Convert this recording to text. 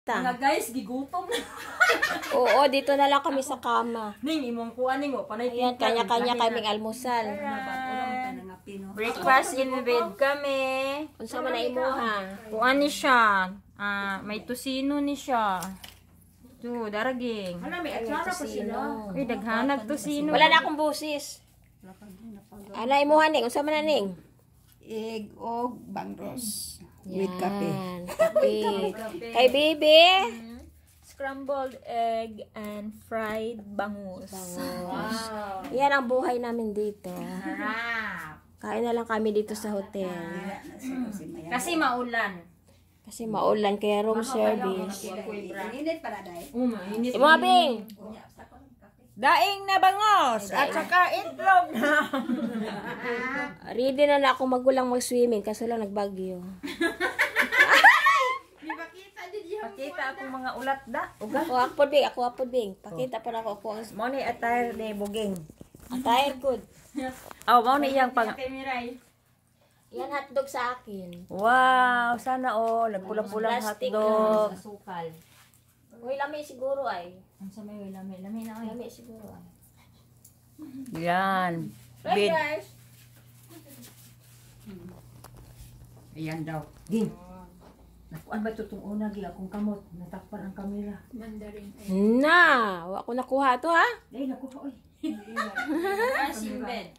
Mga guys, gigutom na. Oo, dito na lang kami sa kama. Ning, imong kuha ning, o, panay Ayan, kanya-kanya kaming almusal. Breakfast in bed kami. Unsa man na imuha? Kuan ni siya. May tusino ni siya. Tu, daraging. Ano, may atsara pa sila. Uy, daghanag tusino. Wala na akong busis. Ana imuha ning, unsa man na ning? Egg o bangros. With kape. Kape. Kay Bibi. Scrambled egg and fried bangus. Wow. Yan ang buhay namin dito. Sarap. Kain na lang kami dito sa hotel. Kasi maulan. Kasi maulan kaya room service. Init para dahil. Mainit. Imo Bing. Daing na bangos at saka itlog na. Ready na ako magulang mag-swimming kaso lang nagbagyo. Pakita akong mga ulat da. Ako apod Bing. Pakita pa na ako ang Mo ni attire ni buging. attire good. Oh, mo ni iyang pang. Yan hotdog sa akin. Wow, sana all pula-pulang Plastic hotdog. Sukal. Uy, lami siguro ay. Ang sa may lami na ay. Lami siguro ay. Yan. Bid. Ayan daw. Ging. Nakuan ba itong una, Ging? Akong kamot. Natakpan ang kamera. Na, wa ko nakuha to ha. Ay, nakuha, oy. Simbed.